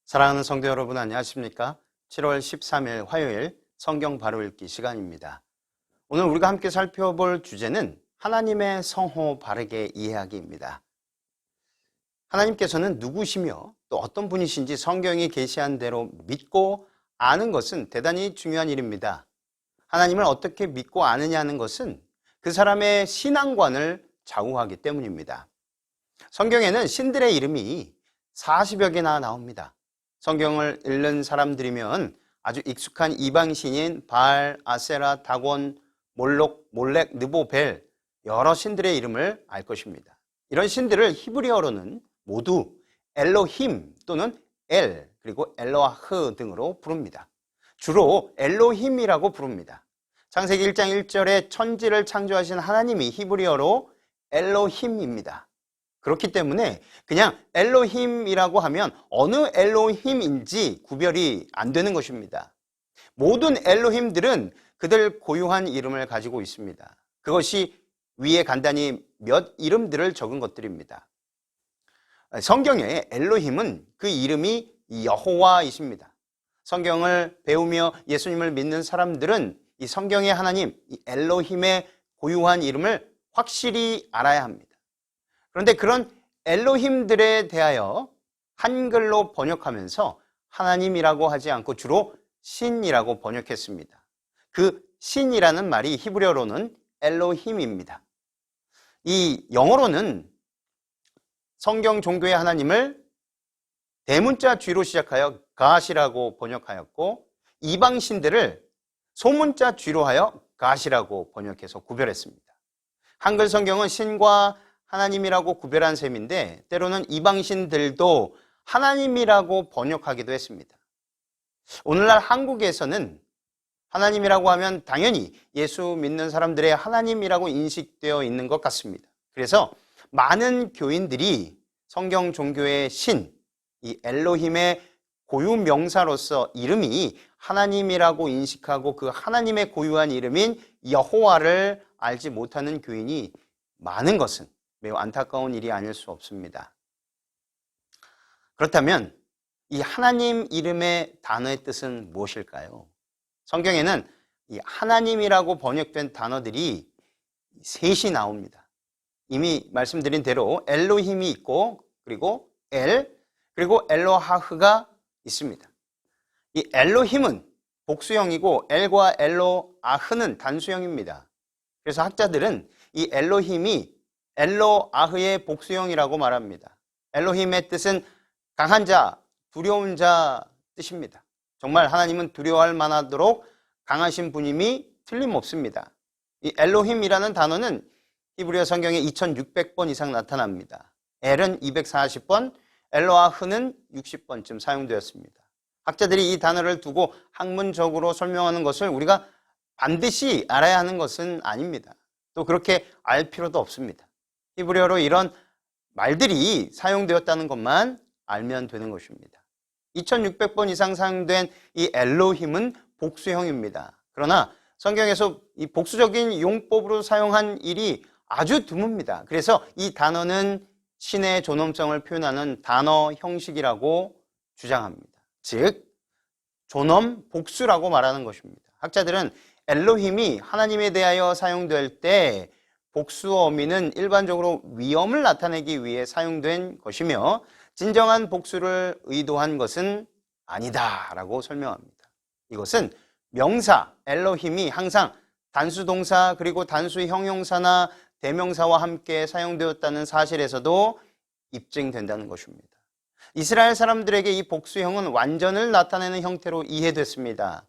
사랑하는 성도 여러분, 안녕하십니까? 7월 13일 화요일 성경 바로 읽기 시간입니다. 오늘 우리가 함께 살펴볼 주제는 하나님의 성호 바르게 이해하기입니다. 하나님께서는 누구시며 또 어떤 분이신지 성경이 계시한 대로 믿고 아는 것은 대단히 중요한 일입니다. 하나님을 어떻게 믿고 아느냐는 것은 그 사람의 신앙관을 좌우하기 때문입니다. 성경에는 신들의 이름이 40여 개나 나옵니다. 성경을 읽는 사람들이면 아주 익숙한 이방신인 바알, 아세라, 다곤, 몰록, 몰렉, 느보벨 여러 신들의 이름을 알 것입니다. 이런 신들을 히브리어로는 모두 엘로힘 또는 엘 그리고 엘로아흐 등으로 부릅니다. 주로 엘로힘이라고 부릅니다. 창세기 1장 1절에 천지를 창조하신 하나님이 히브리어로 엘로힘입니다. 그렇기 때문에 그냥 엘로힘이라고 하면 어느 엘로힘인지 구별이 안 되는 것입니다. 모든 엘로힘들은 그들 고유한 이름을 가지고 있습니다. 그것이 위에 간단히 몇 이름들을 적은 것들입니다. 성경에 엘로힘은 그 이름이 여호와이십니다. 성경을 배우며 예수님을 믿는 사람들은 이 성경의 하나님, 이 엘로힘의 고유한 이름을 확실히 알아야 합니다. 그런데 그런 엘로힘들에 대하여 한글로 번역하면서 하나님이라고 하지 않고 주로 신이라고 번역했습니다. 그 신이라는 말이 히브리어로는 엘로힘입니다. 이 영어로는 성경 종교의 하나님을 대문자 G로 시작하여 God이라고 번역하였고, 이방신들을 소문자 G로 하여 God이라고 번역해서 구별했습니다. 한글 성경은 신과 하나님이라고 구별한 셈인데 때로는 이방신들도 하나님이라고 번역하기도 했습니다. 오늘날 한국에서는 하나님이라고 하면 당연히 예수 믿는 사람들의 하나님이라고 인식되어 있는 것 같습니다. 그래서 많은 교인들이 성경 종교의 신, 이 엘로힘의 고유 명사로서 이름이 하나님이라고 인식하고 그 하나님의 고유한 이름인 여호와를 알지 못하는 교인이 많은 것은 매우 안타까운 일이 아닐 수 없습니다. 그렇다면 이 하나님 이름의 단어의 뜻은 무엇일까요? 성경에는 이 하나님이라고 번역된 단어들이 셋이 나옵니다. 이미 말씀드린 대로 엘로힘이 있고 그리고 그리고 엘로하흐가 있습니다. 이 엘로힘은 복수형이고 엘과 엘로아흐는 단수형입니다. 그래서 학자들은 이 엘로힘이 엘로아흐의 복수형이라고 말합니다. 엘로힘의 뜻은 강한 자, 두려운 자 뜻입니다. 정말 하나님은 두려워할 만하도록 강하신 분임이 틀림없습니다. 이 엘로힘이라는 단어는 히브리어 성경에 2600번 이상 나타납니다. 엘은 240번, 엘로아흐는 60번쯤 사용되었습니다. 학자들이 이 단어를 두고 학문적으로 설명하는 것을 우리가 반드시 알아야 하는 것은 아닙니다. 또 그렇게 알 필요도 없습니다. 히브리어로 이런 말들이 사용되었다는 것만 알면 되는 것입니다. 2600번 이상 사용된 이 엘로힘은 복수형입니다. 그러나 성경에서 이 복수적인 용법으로 사용한 일이 아주 드뭅니다. 그래서 이 단어는 신의 존엄성을 표현하는 단어 형식이라고 주장합니다. 즉, 존엄 복수라고 말하는 것입니다. 학자들은 엘로힘이 하나님에 대하여 사용될 때 복수 어미는 일반적으로 위험을 나타내기 위해 사용된 것이며 진정한 복수를 의도한 것은 아니다라고 설명합니다. 이것은 명사 엘로힘이 항상 단수동사 그리고 단수 형용사나 대명사와 함께 사용되었다는 사실에서도 입증된다는 것입니다. 이스라엘 사람들에게 이 복수형은 완전을 나타내는 형태로 이해됐습니다.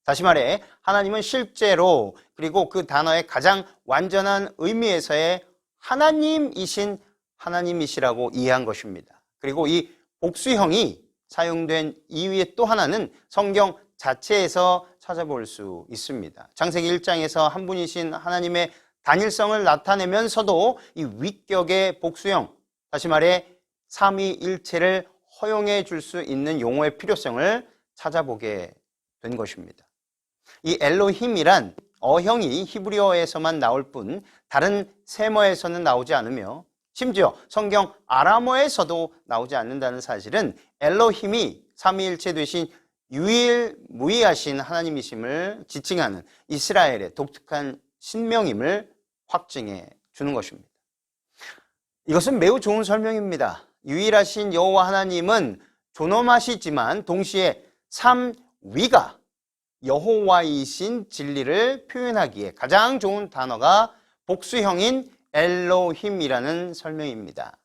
다시 말해 하나님은 실제로 그리고 그 단어의 가장 완전한 의미에서의 하나님이신 하나님이시라고 이해한 것입니다. 그리고 이 복수형이 사용된 이유의 또 하나는 성경 자체에서 찾아볼 수 있습니다. 창세기 1장에서 한 분이신 하나님의 단일성을 나타내면서도 이 위격의 복수형, 다시 말해 삼위일체를 허용해 줄 수 있는 용어의 필요성을 찾아보게 된 것입니다. 이 엘로힘이란 어형이 히브리어에서만 나올 뿐 다른 세머에서는 나오지 않으며 심지어 성경 아람어에서도 나오지 않는다는 사실은 엘로힘이 삼위일체 되신 유일무이하신 하나님이심을 지칭하는 이스라엘의 독특한 신명임을 확증해 주는 것입니다. 이것은 매우 좋은 설명입니다. 유일하신 여호와 하나님은 존엄하시지만 동시에 삼위가 여호와이신 진리를 표현하기에 가장 좋은 단어가 복수형인 엘로힘이라는 설명입니다.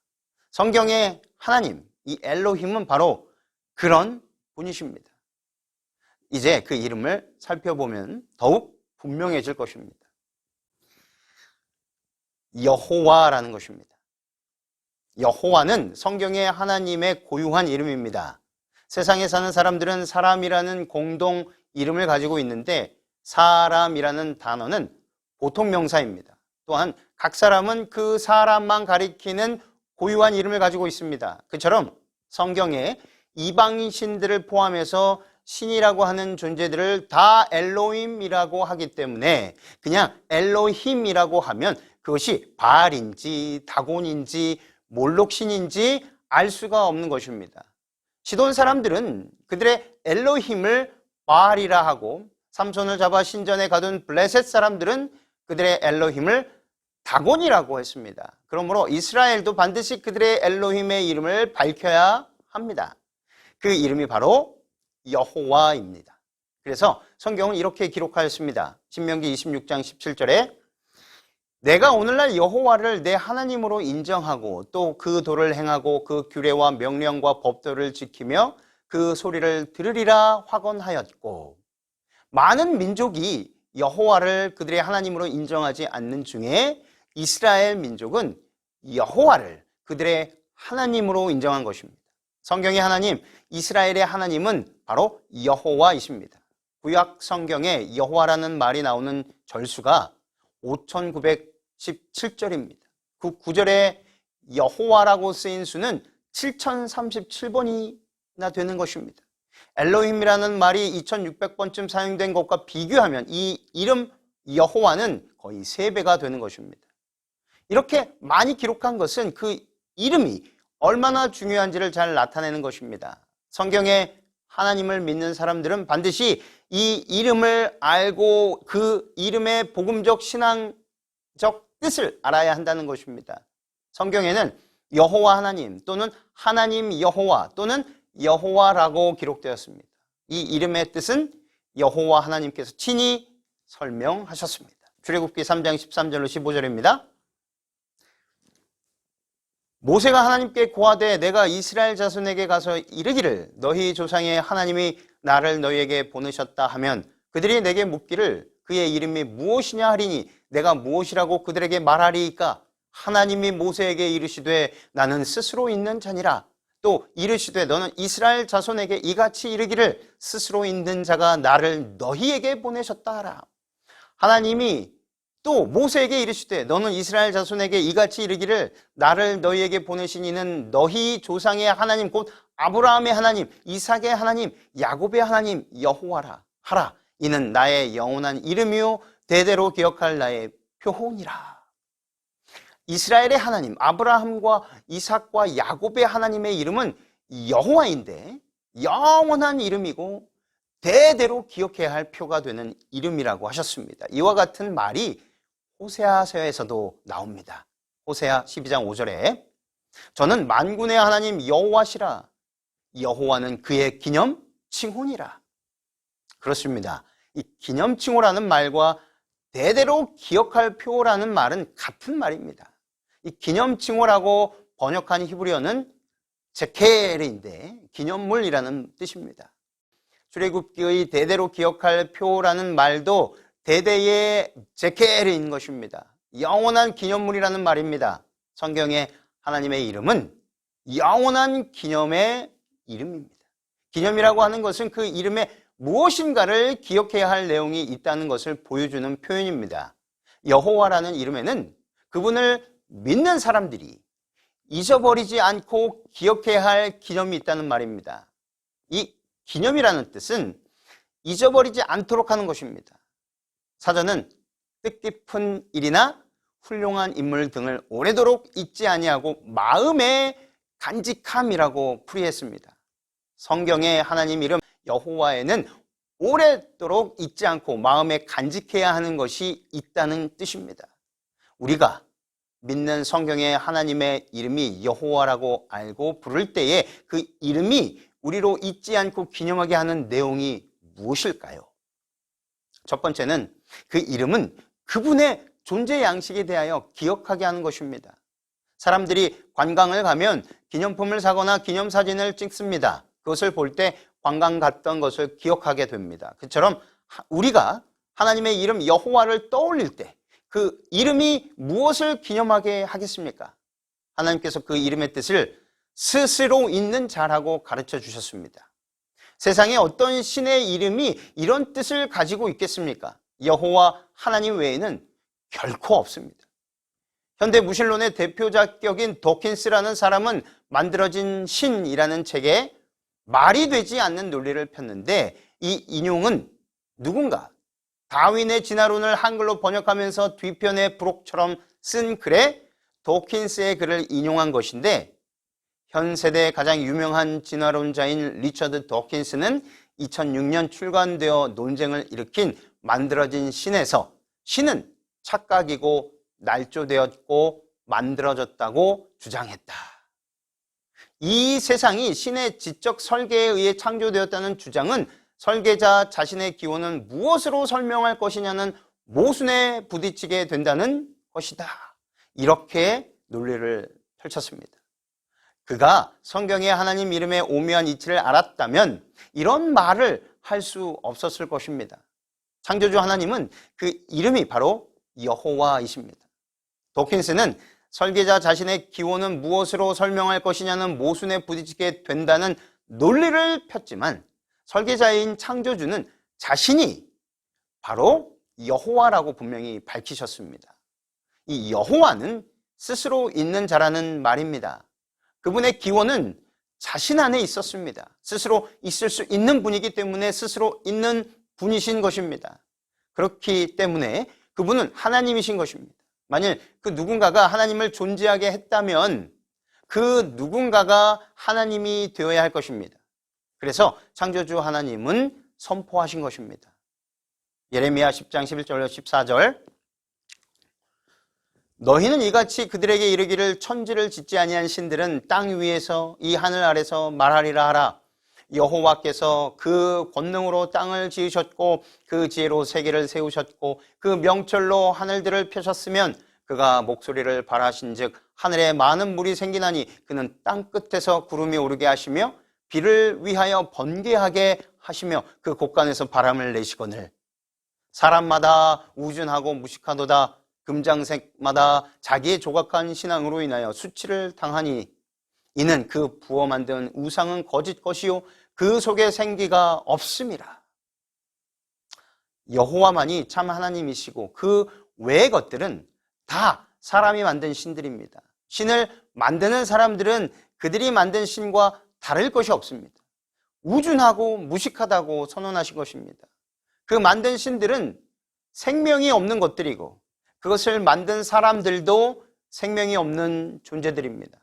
성경의 하나님, 이 엘로힘은 바로 그런 분이십니다. 이제 그 이름을 살펴보면 더욱 분명해질 것입니다. 여호와라는 것입니다. 여호와는 성경의 하나님의 고유한 이름입니다. 세상에 사는 사람들은 사람이라는 공동 이름을 가지고 있는데 사람이라는 단어는 보통 명사입니다. 또한 각 사람은 그 사람만 가리키는 고유한 이름을 가지고 있습니다. 그처럼 성경에 이방인 신들을 포함해서 신이라고 하는 존재들을 다 엘로힘이라고 하기 때문에 그냥 엘로힘이라고 하면 그것이 바알인지 다곤인지 몰록신인지 알 수가 없는 것입니다. 시돈 사람들은 그들의 엘로힘을 바알이라 하고 삼손을 잡아 신전에 가둔 블레셋 사람들은 그들의 엘로힘을 다곤이라고 했습니다. 그러므로 이스라엘도 반드시 그들의 엘로힘의 이름을 밝혀야 합니다. 그 이름이 바로 여호와입니다. 그래서 성경은 이렇게 기록하였습니다. 신명기 26장 17절에 내가 오늘날 여호와를 내 하나님으로 인정하고 또 그 도를 행하고 그 규례와 명령과 법도를 지키며 그 소리를 들으리라 확언하였고, 많은 민족이 여호와를 그들의 하나님으로 인정하지 않는 중에 이스라엘 민족은 여호와를 그들의 하나님으로 인정한 것입니다. 성경의 하나님, 이스라엘의 하나님은 바로 여호와이십니다. 구약 성경에 여호와라는 말이 나오는 절수가 5917절입니다. 그 9절에 여호와라고 쓰인 수는 7037번이나 되는 것입니다. 엘로힘이라는 말이 2600번쯤 사용된 것과 비교하면 이 이름 여호와는 거의 3배가 되는 것입니다. 이렇게 많이 기록한 것은 그 이름이 얼마나 중요한지를 잘 나타내는 것입니다. 성경에 하나님을 믿는 사람들은 반드시 이 이름을 알고 그 이름의 복음적 신앙적 뜻을 알아야 한다는 것입니다. 성경에는 여호와 하나님 또는 하나님 여호와 또는 여호와라고 기록되었습니다. 이 이름의 뜻은 여호와 하나님께서 친히 설명하셨습니다. 출애굽기 3장 13절로 15절입니다. 모세가 하나님께 고하되 내가 이스라엘 자손에게 가서 이르기를 너희 조상의 하나님이 나를 너희에게 보내셨다 하면 그들이 내게 묻기를 그의 이름이 무엇이냐 하리니 내가 무엇이라고 그들에게 말하리이까? 하나님이 모세에게 이르시되 나는 스스로 있는 자니라. 또 이르시되 너는 이스라엘 자손에게 이같이 이르기를 스스로 있는 자가 나를 너희에게 보내셨다 하라. 하나님이 또 모세에게 이르시되 너는 이스라엘 자손에게 이같이 이르기를 나를 너희에게 보내신 이는 너희 조상의 하나님 곧 아브라함의 하나님, 이삭의 하나님, 야곱의 하나님 여호와라 하라. 이는 나의 영원한 이름이요 대대로 기억할 나의 표혼이라. 이스라엘의 하나님, 아브라함과 이삭과 야곱의 하나님의 이름은 여호와인데 영원한 이름이고 대대로 기억해야 할 표가 되는 이름이라고 하셨습니다. 이와 같은 말이 호세아서에서도 나옵니다. 호세아 12장 5절에 저는 만군의 하나님 여호와시라. 여호와는 그의 기념 칭호니라. 그렇습니다. 이 기념 칭호라는 말과 대대로 기억할 표라는 말은 같은 말입니다. 이 기념 칭호라고 번역한 히브리어는 제케르인데 기념물이라는 뜻입니다. 출애굽기의 대대로 기억할 표라는 말도 대대의 제케르인 것입니다. 영원한 기념물이라는 말입니다. 성경의 하나님의 이름은 영원한 기념의 이름입니다. 기념이라고 하는 것은 그 이름에 무엇인가를 기억해야 할 내용이 있다는 것을 보여주는 표현입니다. 여호와라는 이름에는 그분을 믿는 사람들이 잊어버리지 않고 기억해야 할 기념이 있다는 말입니다. 이 기념이라는 뜻은 잊어버리지 않도록 하는 것입니다. 사전은 뜻깊은 일이나 훌륭한 인물 등을 오래도록 잊지 아니하고 마음의 간직함이라고 풀이했습니다. 성경의 하나님 이름 여호와에는 오래도록 잊지 않고 마음에 간직해야 하는 것이 있다는 뜻입니다. 우리가 믿는 성경의 하나님의 이름이 여호와라고 알고 부를 때에 그 이름이 우리로 잊지 않고 기념하게 하는 내용이 무엇일까요? 첫 번째는 그 이름은 그분의 존재 양식에 대하여 기억하게 하는 것입니다. 사람들이 관광을 가면 기념품을 사거나 기념사진을 찍습니다. 그것을 볼 때 관광 갔던 것을 기억하게 됩니다. 그처럼 우리가 하나님의 이름 여호와를 떠올릴 때 그 이름이 무엇을 기념하게 하겠습니까? 하나님께서 그 이름의 뜻을 스스로 있는 자라고 가르쳐 주셨습니다. 세상에 어떤 신의 이름이 이런 뜻을 가지고 있겠습니까? 여호와 하나님 외에는 결코 없습니다. 현대 무신론의 대표작격인 도킨스라는 사람은 만들어진 신이라는 책에 말이 되지 않는 논리를 폈는데, 이 인용은 누군가 다윈의 진화론을 한글로 번역하면서 뒤편에 부록처럼 쓴 글에 도킨스의 글을 인용한 것인데, 현 세대의 가장 유명한 진화론자인 리처드 도킨스는 2006년 출간되어 논쟁을 일으킨 만들어진 신에서 신은 착각이고 날조되었고 만들어졌다고 주장했다. 이 세상이 신의 지적 설계에 의해 창조되었다는 주장은 설계자 자신의 기원은 무엇으로 설명할 것이냐는 모순에 부딪히게 된다는 것이다. 이렇게 논리를 펼쳤습니다. 그가 성경의 하나님 이름의 오묘한 이치를 알았다면 이런 말을 할 수 없었을 것입니다. 창조주 하나님은 그 이름이 바로 여호와이십니다. 도킨스는 설계자 자신의 기원은 무엇으로 설명할 것이냐는 모순에 부딪히게 된다는 논리를 폈지만, 설계자인 창조주는 자신이 바로 여호와라고 분명히 밝히셨습니다. 이 여호와는 스스로 있는 자라는 말입니다. 그분의 기원은 자신 안에 있었습니다. 스스로 있을 수 있는 분이기 때문에 스스로 있는 분이신 것입니다. 그렇기 때문에 그분은 하나님이신 것입니다. 만일 그 누군가가 하나님을 존재하게 했다면 그 누군가가 하나님이 되어야 할 것입니다. 그래서 창조주 하나님은 선포하신 것입니다. 예레미야 10장 11절 14절 너희는 이같이 그들에게 이르기를 천지를 짓지 아니한 신들은 땅 위에서 이 하늘 아래서 말하리라 하라. 여호와께서 그 권능으로 땅을 지으셨고 그 지혜로 세계를 세우셨고 그 명철로 하늘들을 펴셨으면 그가 목소리를 발하신즉 하늘에 많은 물이 생기나니 그는 땅 끝에서 구름이 오르게 하시며 비를 위하여 번개하게 하시며 그 곳간에서 바람을 내시거늘 사람마다 우준하고 무식하도다. 금장색마다 자기의 조각한 신앙으로 인하여 수치를 당하니 이는 그 부어 만든 우상은 거짓 것이요 그 속에 생기가 없음이라. 여호와만이 참 하나님이시고 그 외의 것들은 다 사람이 만든 신들입니다. 신을 만드는 사람들은 그들이 만든 신과 다를 것이 없습니다. 우준하고 무식하다고 선언하신 것입니다. 그 만든 신들은 생명이 없는 것들이고 그것을 만든 사람들도 생명이 없는 존재들입니다.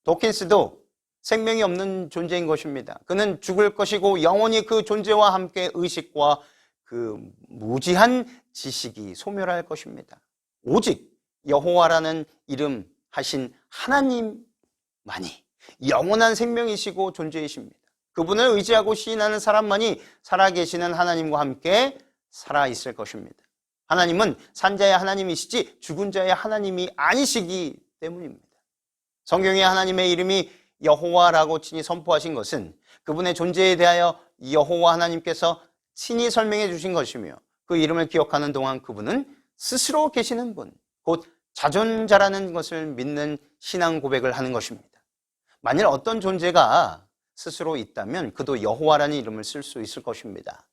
도킨스도 생명이 없는 존재인 것입니다. 그는 죽을 것이고 영원히 그 존재와 함께 의식과 그 무지한 지식이 소멸할 것입니다. 오직 여호와라는 이름 하신 하나님만이 영원한 생명이시고 존재이십니다. 그분을 의지하고 시인하는 사람만이 살아계시는 하나님과 함께 살아있을 것입니다. 하나님은 산자의 하나님이시지 죽은 자의 하나님이 아니시기 때문입니다. 성경에 하나님의 이름이 여호와라고 친히 선포하신 것은 그분의 존재에 대하여 여호와 하나님께서 친히 설명해 주신 것이며 그 이름을 기억하는 동안 그분은 스스로 계시는 분, 곧 자존자라는 것을 믿는 신앙 고백을 하는 것입니다. 만일 어떤 존재가 스스로 있다면 그도 여호와라는 이름을 쓸 수 있을 것입니다.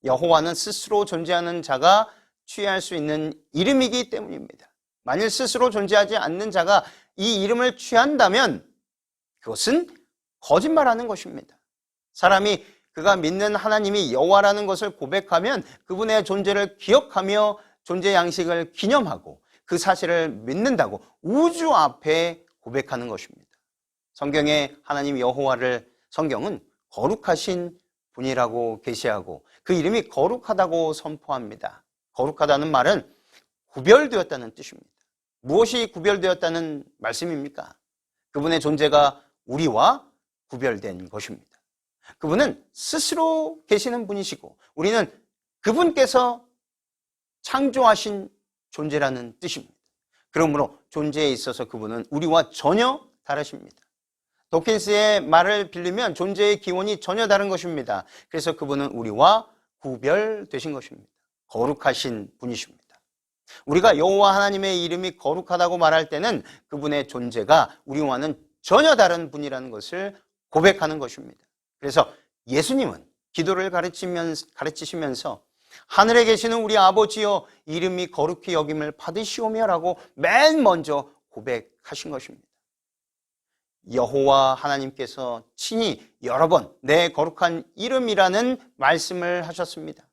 여호와는 스스로 존재하는 자가 취할 수 있는 이름이기 때문입니다. 만일 스스로 존재하지 않는 자가 이 이름을 취한다면 그것은 거짓말하는 것입니다. 사람이 그가 믿는 하나님이 여호와라는 것을 고백하면 그분의 존재를 기억하며 존재 양식을 기념하고 그 사실을 믿는다고 우주 앞에 고백하는 것입니다. 성경의 하나님 여호와를 성경은 거룩하신 분이라고 계시하고 그 이름이 거룩하다고 선포합니다. 거룩하다는 말은 구별되었다는 뜻입니다. 무엇이 구별되었다는 말씀입니까? 그분의 존재가 우리와 구별된 것입니다. 그분은 스스로 계시는 분이시고 우리는 그분께서 창조하신 존재라는 뜻입니다. 그러므로 존재에 있어서 그분은 우리와 전혀 다르십니다. 도킨스의 말을 빌리면 존재의 기원이 전혀 다른 것입니다. 그래서 그분은 우리와 구별되신 것입니다. 거룩하신 분이십니다. 우리가 여호와 하나님의 이름이 거룩하다고 말할 때는 그분의 존재가 우리와는 전혀 다른 분이라는 것을 고백하는 것입니다. 그래서 예수님은 기도를 가르치시면서 하늘에 계시는 우리 아버지여 이름이 거룩히 여김을 받으시오며라고 맨 먼저 고백하신 것입니다. 여호와 하나님께서 친히 여러 번 내 거룩한 이름이라는 말씀을 하셨습니다.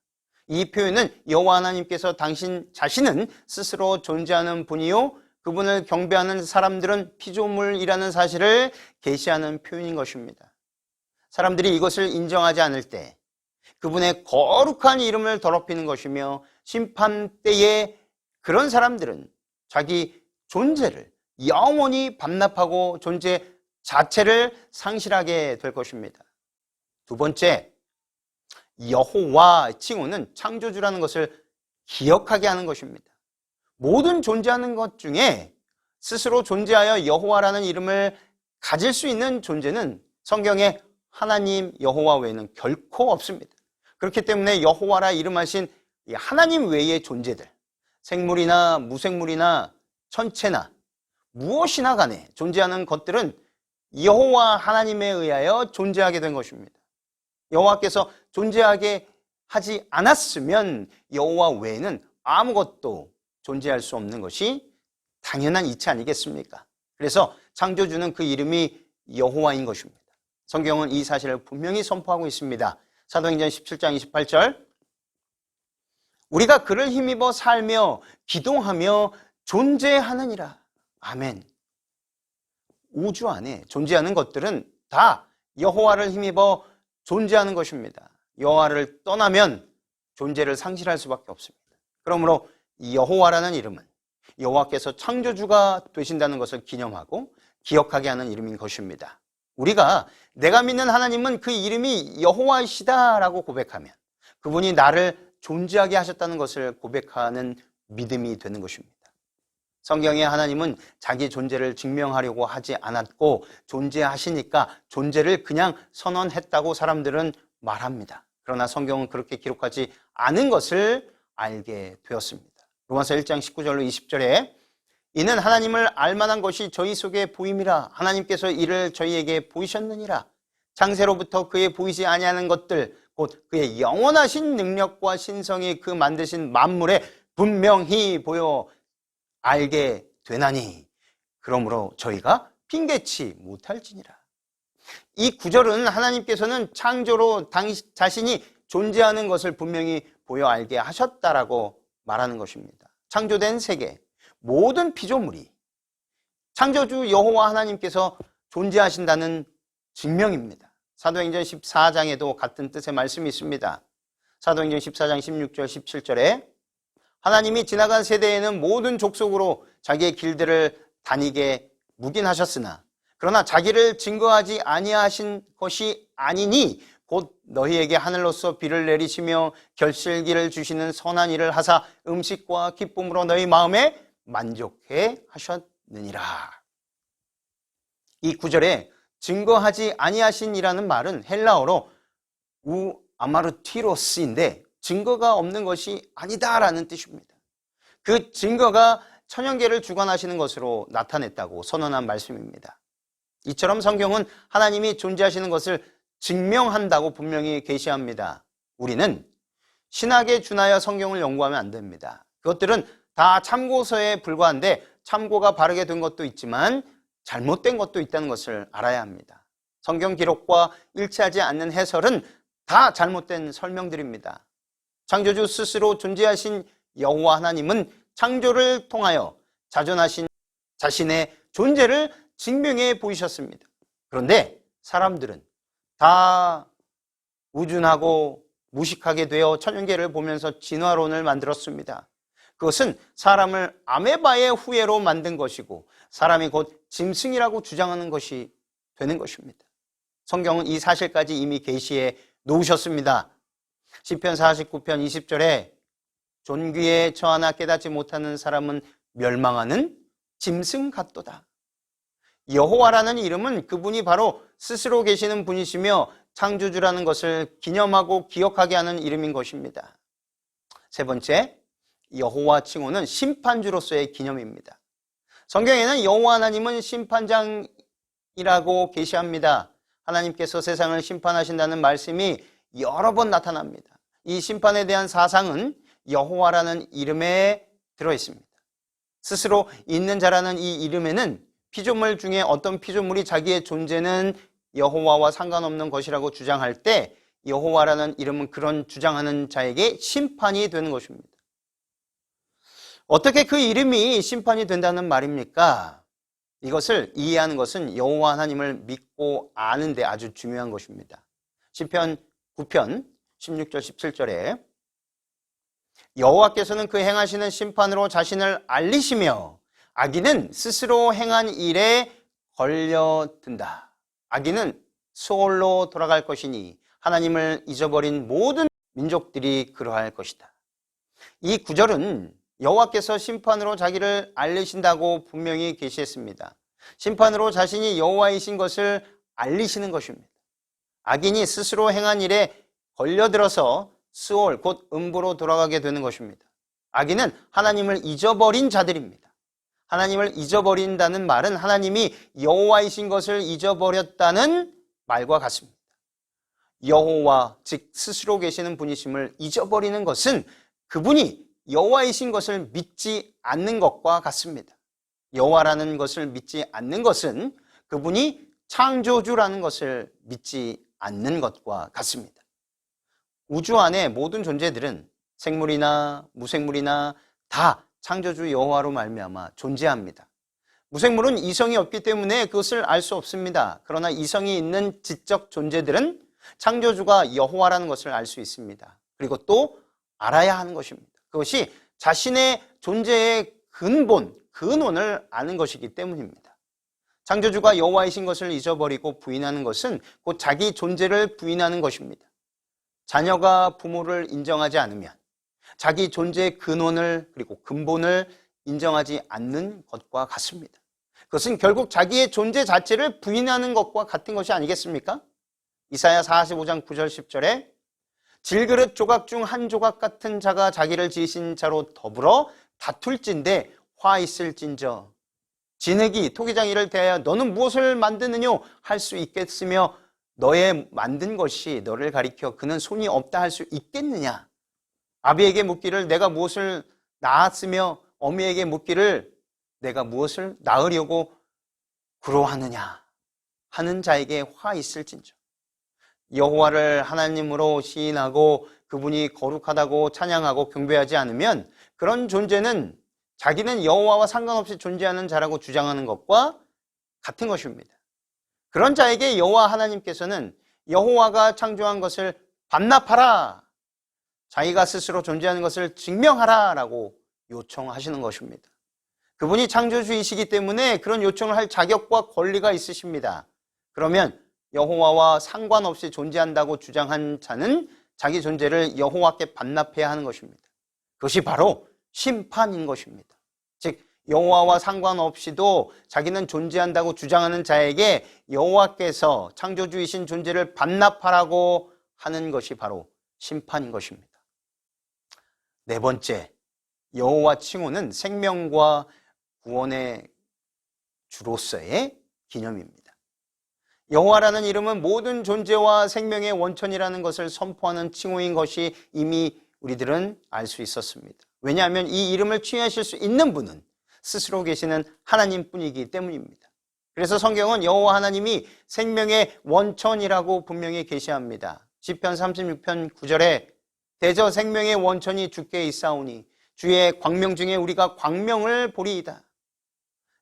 이 표현은 여호와 하나님께서 당신 자신은 스스로 존재하는 분이요 그분을 경배하는 사람들은 피조물이라는 사실을 계시하는 표현인 것입니다. 사람들이 이것을 인정하지 않을 때 그분의 거룩한 이름을 더럽히는 것이며 심판 때에 그런 사람들은 자기 존재를 영원히 반납하고 존재 자체를 상실하게 될 것입니다. 두 번째, 여호와 칭호는 창조주라는 것을 기억하게 하는 것입니다. 모든 존재하는 것 중에 스스로 존재하여 여호와라는 이름을 가질 수 있는 존재는 성경에 하나님 여호와 외에는 결코 없습니다. 그렇기 때문에 여호와라 이름하신 하나님 외의 존재들, 생물이나 무생물이나 천체나 무엇이나 간에 존재하는 것들은 여호와 하나님에 의하여 존재하게 된 것입니다. 여호와께서 존재하게 하지 않았으면 여호와 외에는 아무것도 존재할 수 없는 것이 당연한 이치 아니겠습니까? 그래서 창조주는 그 이름이 여호와인 것입니다. 성경은 이 사실을 분명히 선포하고 있습니다. 사도행전 17장 28절 우리가 그를 힘입어 살며 기동하며 존재하느니라. 아멘. 우주 안에 존재하는 것들은 다 여호와를 힘입어 존재하는 것입니다. 여호와를 떠나면 존재를 상실할 수밖에 없습니다. 그러므로 여호와라는 이름은 여호와께서 창조주가 되신다는 것을 기념하고 기억하게 하는 이름인 것입니다. 우리가 내가 믿는 하나님은 그 이름이 여호와이시다라고 고백하면 그분이 나를 존재하게 하셨다는 것을 고백하는 믿음이 되는 것입니다. 성경에 하나님은 자기 존재를 증명하려고 하지 않았고 존재하시니까 존재를 그냥 선언했다고 사람들은 말합니다. 그러나 성경은 그렇게 기록하지 않은 것을 알게 되었습니다. 로마서 1장 19절로 20절에 이는 하나님을 알만한 것이 저희 속에 보임이라 하나님께서 이를 저희에게 보이셨느니라. 창세로부터 그의 보이지 아니하는 것들 곧 그의 영원하신 능력과 신성이 그 만드신 만물에 분명히 보여 알게 되나니 그러므로 저희가 핑계치 못할지니라. 이 구절은 하나님께서는 창조로 자신이 존재하는 것을 분명히 보여 알게 하셨다라고 말하는 것입니다. 창조된 세계 모든 피조물이 창조주 여호와 하나님께서 존재하신다는 증명입니다. 사도행전 14장에도 같은 뜻의 말씀이 있습니다. 사도행전 14장 16절 17절에 하나님이 지나간 세대에는 모든 족속으로 자기의 길들을 다니게 묵인하셨으나 그러나 자기를 증거하지 아니하신 것이 아니니 곧 너희에게 하늘로서 비를 내리시며 결실기를 주시는 선한 일을 하사 음식과 기쁨으로 너희 마음에 만족해 하셨느니라. 이 구절에 증거하지 아니하신이라는 말은 헬라어로 우 아마르티로스인데 증거가 없는 것이 아니다라는 뜻입니다. 그 증거가 천연계를 주관하시는 것으로 나타냈다고 선언한 말씀입니다. 이처럼 성경은 하나님이 존재하시는 것을 증명한다고 분명히 계시합니다. 우리는 신학에 준하여 성경을 연구하면 안 됩니다. 그것들은 다 참고서에 불과한데 참고가 바르게 된 것도 있지만 잘못된 것도 있다는 것을 알아야 합니다. 성경 기록과 일치하지 않는 해설은 다 잘못된 설명들입니다. 창조주 스스로 존재하신 여호와 하나님은 창조를 통하여 자존하신 자신의 존재를 증명해 보이셨습니다. 그런데 사람들은 다 우준하고 무식하게 되어 천연계를 보면서 진화론을 만들었습니다. 그것은 사람을 아메바의 후예로 만든 것이고 사람이 곧 짐승이라고 주장하는 것이 되는 것입니다. 성경은 이 사실까지 이미 계시해 놓으셨습니다. 시편 49편 20절에 존귀에 처하나 깨닫지 못하는 사람은 멸망하는 짐승 같도다. 여호와라는 이름은 그분이 바로 스스로 계시는 분이시며 창조주라는 것을 기념하고 기억하게 하는 이름인 것입니다. 세 번째, 여호와 칭호는 심판주로서의 기념입니다. 성경에는 여호와 하나님은 심판장이라고 계시합니다. 하나님께서 세상을 심판하신다는 말씀이 여러 번 나타납니다. 이 심판에 대한 사상은 여호와라는 이름에 들어있습니다. 스스로 있는 자라는 이 이름에는 피조물 중에 어떤 피조물이 자기의 존재는 여호와와 상관없는 것이라고 주장할 때 여호와라는 이름은 그런 주장하는 자에게 심판이 되는 것입니다. 어떻게 그 이름이 심판이 된다는 말입니까? 이것을 이해하는 것은 여호와 하나님을 믿고 아는 데 아주 중요한 것입니다. 시편 9편 16절 17절에 여호와께서는 그 행하시는 심판으로 자신을 알리시며 악인은 스스로 행한 일에 걸려든다. 악인은 수월로 돌아갈 것이니 하나님을 잊어버린 모든 민족들이 그러할 것이다. 이 구절은 여호와께서 심판으로 자기를 알리신다고 분명히 계시했습니다. 심판으로 자신이 여호와이신 것을 알리시는 것입니다. 악인이 스스로 행한 일에 걸려들어서 스올 곧 음부로 돌아가게 되는 것입니다. 악인은 하나님을 잊어버린 자들입니다. 하나님을 잊어버린다는 말은 하나님이 여호와이신 것을 잊어버렸다는 말과 같습니다. 여호와 즉 스스로 계시는 분이심을 잊어버리는 것은 그분이 여호와이신 것을 믿지 않는 것과 같습니다. 여호와라는 것을 믿지 않는 것은 그분이 창조주라는 것을 믿지 않는 것과 같습니다. 우주 안에 모든 존재들은 생물이나 무생물이나 다 창조주 여호와로 말미암아 존재합니다. 무생물은 이성이 없기 때문에 그것을 알 수 없습니다. 그러나 이성이 있는 지적 존재들은 창조주가 여호와라는 것을 알 수 있습니다. 그리고 또 알아야 하는 것입니다. 그것이 자신의 존재의 근원을 아는 것이기 때문입니다. 창조주가 여호와이신 것을 잊어버리고 부인하는 것은 곧 자기 존재를 부인하는 것입니다. 자녀가 부모를 인정하지 않으면 자기 존재의 근원을 그리고 근본을 인정하지 않는 것과 같습니다. 그것은 결국 자기의 존재 자체를 부인하는 것과 같은 것이 아니겠습니까? 이사야 45장 9절 10절에 질그릇 조각 중 한 조각 같은 자가 자기를 지으신 자로 더불어 다툴진대 화 있을진저 진흙이 토기장이를 대하여 너는 무엇을 만드느뇨 할 수 있겠으며 너의 만든 것이 너를 가리켜 그는 손이 없다 할 수 있겠느냐. 아비에게 묻기를 내가 무엇을 낳았으며 어미에게 묻기를 내가 무엇을 낳으려고 구로하느냐 하는 자에게 화 있을진저. 여호와를 하나님으로 시인하고 그분이 거룩하다고 찬양하고 경배하지 않으면 그런 존재는 자기는 여호와와 상관없이 존재하는 자라고 주장하는 것과 같은 것입니다. 그런 자에게 여호와 하나님께서는 여호와가 창조한 것을 반납하라, 자기가 스스로 존재하는 것을 증명하라 라고 요청하시는 것입니다. 그분이 창조주이시기 때문에 그런 요청을 할 자격과 권리가 있으십니다. 그러면 여호와와 상관없이 존재한다고 주장한 자는 자기 존재를 여호와께 반납해야 하는 것입니다. 그것이 바로 심판인 것입니다. 즉 여호와와 상관없이도 자기는 존재한다고 주장하는 자에게 여호와께서 창조주이신 존재를 반납하라고 하는 것이 바로 심판인 것입니다. 네 번째, 여호와 칭호는 생명과 구원의 주로서의 기념입니다. 여호와라는 이름은 모든 존재와 생명의 원천이라는 것을 선포하는 칭호인 것이 이미 우리들은 알 수 있었습니다. 왜냐하면 이 이름을 취하실 수 있는 분은 스스로 계시는 하나님뿐이기 때문입니다. 그래서 성경은 여호와 하나님이 생명의 원천이라고 분명히 계시합니다. 시편 36편 9절에 대저 생명의 원천이 주께 있사오니 주의 광명 중에 우리가 광명을 보리이다.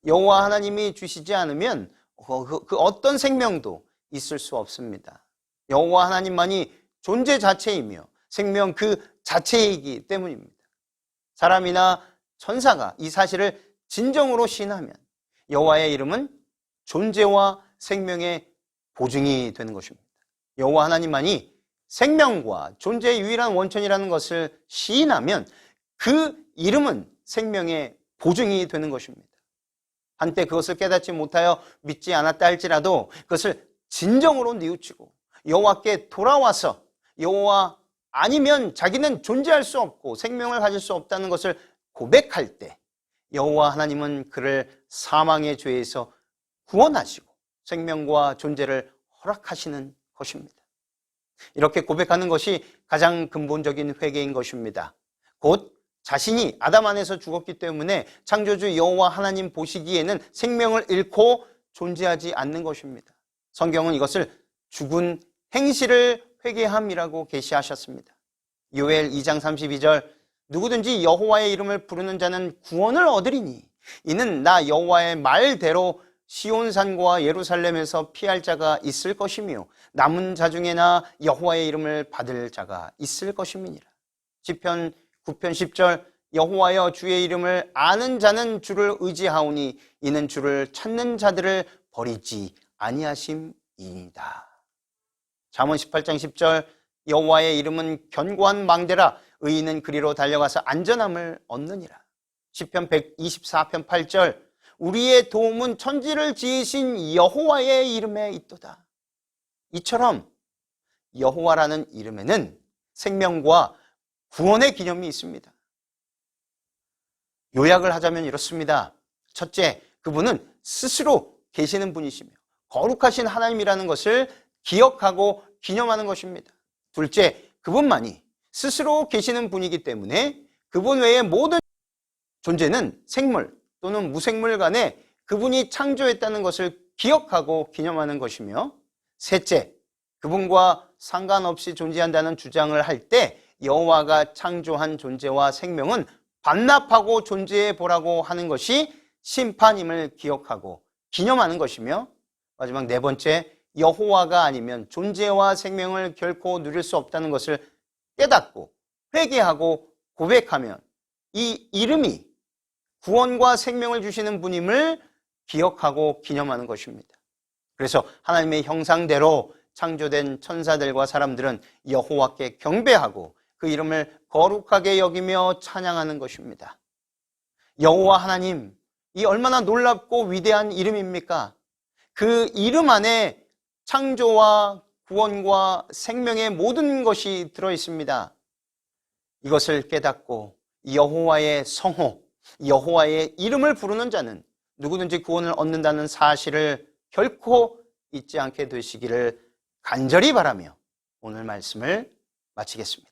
여호와 하나님이 주시지 않으면 그 어떤 생명도 있을 수 없습니다. 여호와 하나님만이 존재 자체이며 생명 그 자체이기 때문입니다. 사람이나 천사가 이 사실을 진정으로 신하면 여호와의 이름은 존재와 생명의 보증이 되는 것입니다. 여호와 하나님만이 생명과 존재의 유일한 원천이라는 것을 시인하면 그 이름은 생명의 보증이 되는 것입니다. 한때 그것을 깨닫지 못하여 믿지 않았다 할지라도 그것을 진정으로 뉘우치고 여호와께 돌아와서 여호와 아니면 자기는 존재할 수 없고 생명을 가질 수 없다는 것을 고백할 때 여호와 하나님은 그를 사망의 죄에서 구원하시고 생명과 존재를 허락하시는 것입니다. 이렇게 고백하는 것이 가장 근본적인 회개인 것입니다. 곧 자신이 아담 안에서 죽었기 때문에 창조주 여호와 하나님 보시기에는 생명을 잃고 존재하지 않는 것입니다. 성경은 이것을 죽은 행실을 회개함이라고 계시하셨습니다. 요엘 2장 32절 누구든지 여호와의 이름을 부르는 자는 구원을 얻으리니 이는 나 여호와의 말대로 시온산과 예루살렘에서 피할 자가 있을 것이며 남은 자 중에나 여호와의 이름을 받을 자가 있을 것임이니라. 시편 9편 10절 여호와여 주의 이름을 아는 자는 주를 의지하오니 이는 주를 찾는 자들을 버리지 아니하심이니이다. 잠언 18장 10절 여호와의 이름은 견고한 망대라 의인은 그리로 달려가서 안전함을 얻느니라. 시편 124편 8절 우리의 도움은 천지를 지으신 여호와의 이름에 있도다. 이처럼 여호와라는 이름에는 생명과 구원의 기념이 있습니다. 요약을 하자면 이렇습니다. 첫째, 그분은 스스로 계시는 분이시며 거룩하신 하나님이라는 것을 기억하고 기념하는 것입니다. 둘째, 그분만이 스스로 계시는 분이기 때문에 그분 외의 모든 존재는 생물 또는 무생물 간에 그분이 창조했다는 것을 기억하고 기념하는 것이며, 셋째, 그분과 상관없이 존재한다는 주장을 할 때 여호와가 창조한 존재와 생명은 반납하고 존재해 보라고 하는 것이 심판임을 기억하고 기념하는 것이며, 마지막 네 번째, 여호와가 아니면 존재와 생명을 결코 누릴 수 없다는 것을 깨닫고 회개하고 고백하면 이 이름이 구원과 생명을 주시는 분임을 기억하고 기념하는 것입니다. 그래서 하나님의 형상대로 창조된 천사들과 사람들은 여호와께 경배하고 그 이름을 거룩하게 여기며 찬양하는 것입니다. 여호와 하나님, 이 얼마나 놀랍고 위대한 이름입니까? 그 이름 안에 창조와 구원과 생명의 모든 것이 들어있습니다. 이것을 깨닫고 여호와의 성호, 여호와의 이름을 부르는 자는 누구든지 구원을 얻는다는 사실을 결코 잊지 않게 되시기를 간절히 바라며 오늘 말씀을 마치겠습니다.